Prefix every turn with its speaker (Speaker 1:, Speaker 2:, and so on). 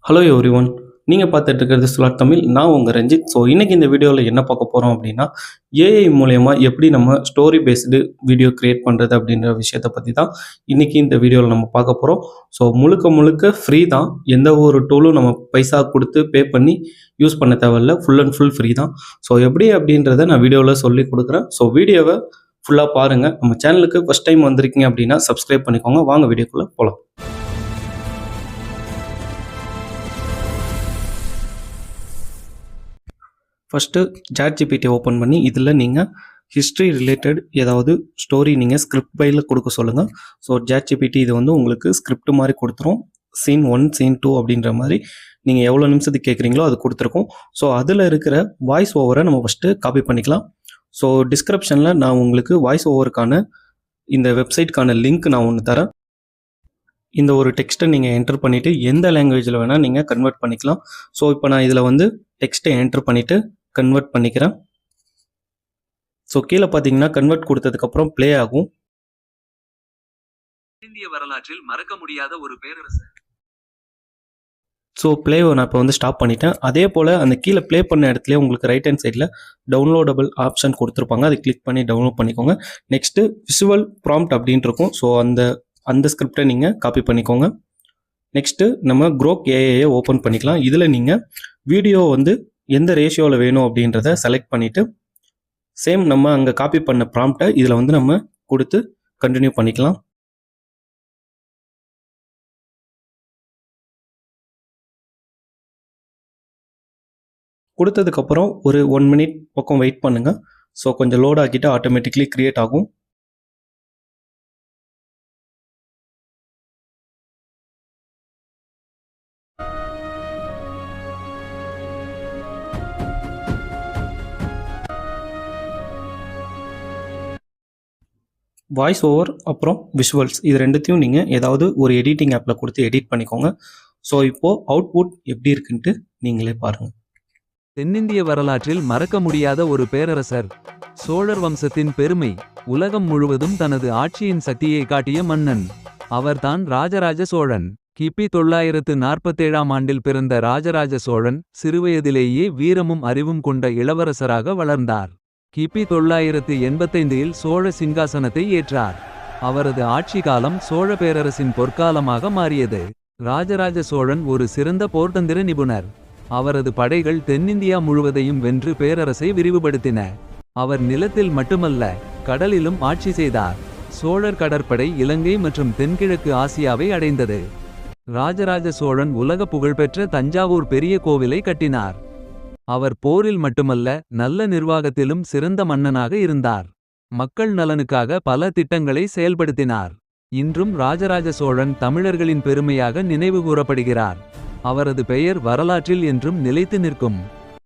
Speaker 1: Hello everyone. நீங்க பார்த்துட்டு இருக்கிறது சுலாட் தமிழ். நான் உங்க ரஞ்சித். ஸோ இன்னைக்கு இந்த வீடியோல என்ன பார்க்க போறோம் அப்படின்னா, ஏஐ மூலியமா எப்படி நம்ம ஸ்டோரி பேஸ்டு வீடியோ கிரியேட் பண்றது அப்படின்ற விஷயத்த பத்தி தான் இன்னைக்கு இந்த வீடியோல நம்ம பார்க்க போறோம். ஸோ முழுக்க முழுக்க ஃப்ரீ தான். எந்த ஒரு டூலும் நம்ம பைசா குடுத்து பே பண்ணி யூஸ் பண்ண தேவையில்ல. ஃபுல் அண்ட் ஃபுல் ஃப்ரீ தான். ஸோ எப்படி அப்படின்றத நான் வீடியோல சொல்லிக் குடுக்குறேன். ஸோ வீடியோவ ஃபுல்லா பாருங்க. நம்ம சேனலுக்கு ஃபர்ஸ்ட் டைம் வந்திருக்கீங்க அப்படின்னா சப்ஸ்கிரைப் பண்ணிக்கோங்க. வாங்க வீடியோக்குள்ள போலாம். ஃபஸ்ட்டு ChatGPT ஓப்பன் பண்ணி இதில் நீங்கள் ஹிஸ்ட்ரி ரிலேட்டட் ஏதாவது ஸ்டோரி நீங்கள் ஸ்கிரிப்ட் ஃபைலில் கொடுக்க சொல்லுங்கள். ஸோ ChatGPT இது வந்து உங்களுக்கு ஸ்கிரிப்ட் மாதிரி கொடுத்துரும். சீன் 1 சீன் 2 அப்படின்ற மாதிரி நீங்கள் எவ்வளோ நிமிஷத்துக்கு கேட்குறீங்களோ அது கொடுத்துருக்கோம். ஸோ அதில் இருக்கிற வாய்ஸ் ஓவரை நம்ம ஃபஸ்ட்டு காப்பி பண்ணிக்கலாம். ஸோ டிஸ்கிரிப்ஷனில் நான் உங்களுக்கு வாய்ஸ் ஓவருக்கான இந்த வெப்சைட்க்கான லிங்க் நான் ஒன்று தரேன். இந்த ஒரு டெக்ஸ்ட்டை நீங்கள் என்டர் பண்ணிவிட்டு எந்த லாங்குவேஜில் வேணால் நீங்கள் கன்வெர்ட் பண்ணிக்கலாம். ஸோ இப்போ நான் இதில் வந்து டெக்ஸ்ட்டை என்டர் பண்ணிவிட்டு கன்வெர்ட் பண்ணிக்கிறேன். ஸோ கீழே பார்த்தீங்கன்னா கன்வெர்ட் கொடுத்ததுக்கப்புறம் ப்ளே ஆகும்.
Speaker 2: இந்திய வரலாற்றில் மறக்க முடியாத ஒரு பேரரசர்.
Speaker 1: ஸோ ப்ளேவை நான் இப்போ வந்து ஸ்டாப் பண்ணிட்டேன். அதே போல் அந்த கீழே ப்ளே பண்ண இடத்துலேயே உங்களுக்கு ரைட் ஹேண்ட் சைடில் டவுன்லோடபிள் ஆப்ஷன் கொடுத்துருப்பாங்க. அதை கிளிக் பண்ணி டவுன்லோட் பண்ணிக்கோங்க. நெக்ஸ்ட்டு விஷுவல் ப்ராம்ப்ட் அப்படின்ட்டு இருக்கும். ஸோ அந்த ஸ்கிரிப்டை நீங்கள் காப்பி பண்ணிக்கோங்க. நெக்ஸ்ட்டு நம்ம க்ரோக் ஏஐயை ஓப்பன் பண்ணிக்கலாம். இதில் நீங்கள் வீடியோ வந்து எந்த ரேஷியோவில் வேணும் அப்படின்றத செலக்ட் பண்ணிவிட்டு சேம் நம்ம அங்கே காப்பி பண்ண ப்ராம்ப்டை இதில் வந்து நம்ம கொடுத்து கண்டினியூ பண்ணிக்கலாம். கொடுத்ததுக்கப்புறம் ஒரு 1 மினிட் பக்கம் வெயிட் பண்ணுங்கள். ஸோ கொஞ்சம் லோட் ஆக்கிட்டு ஆட்டோமேட்டிக்லி க்ரியேட் ஆகும். வாய்ஸ் ஓவர் அப்புறம் விஷுவல்ஸ் இது ரெண்டுத்தையும் நீங்கள் ஏதாவது ஒரு எடிட்டிங் ஆப்பில் கொடுத்து எடிட் பண்ணிக்கோங்க. ஸோ இப்போது அவுட்புட் எப்படி இருக்குன்ட்டு நீங்களே பாருங்கள்.
Speaker 2: தென்னிந்திய வரலாற்றில் மறக்க முடியாத ஒரு பேரரசர். சோழர் வம்சத்தின் பெருமை. உலகம் முழுவதும் தனது ஆட்சியின் சக்தியை காட்டிய மன்னன். அவர்தான் ராஜராஜ சோழன். கிபி 947ஆம் ஆண்டில் பிறந்த ராஜராஜ சோழன் சிறுவயதிலேயே வீரமும் அறிவும் கொண்ட இளவரசராக வளர்ந்தார். கிபி 985இல் சோழ சிங்காசனத்தை ஏற்றார். அவரது ஆட்சி காலம் சோழ பேரரசின் பொற்காலமாக மாறியது. ராஜராஜ சோழன் ஒரு சிறந்த போர்த்தந்திர நிபுணர். அவரது படைகள் தென்னிந்தியா முழுவதையும் வென்று பேரரசை விரிவுபடுத்தின. அவர் நிலத்தில் மட்டுமல்ல கடலிலும் ஆட்சி செய்தார். சோழர் கடற்படை இலங்கை மற்றும் தென்கிழக்கு ஆசியாவை அடைந்தது. ராஜராஜ சோழன் உலக புகழ்பெற்ற தஞ்சாவூர் பெரிய கோவிலை கட்டினார். அவர் போரில் மட்டுமல்ல நல்ல நிர்வாகத்திலும் சிறந்த மன்னனாக இருந்தார். மக்கள் நலனுக்காக பல திட்டங்களை செயல்படுத்தினார். இன்றும் ராஜராஜ சோழன் தமிழர்களின் பெருமையாக நினைவுகூரப்படுகிறார். அவரது பெயர் வரலாற்றில் என்றும் நிலைத்து நிற்கும்.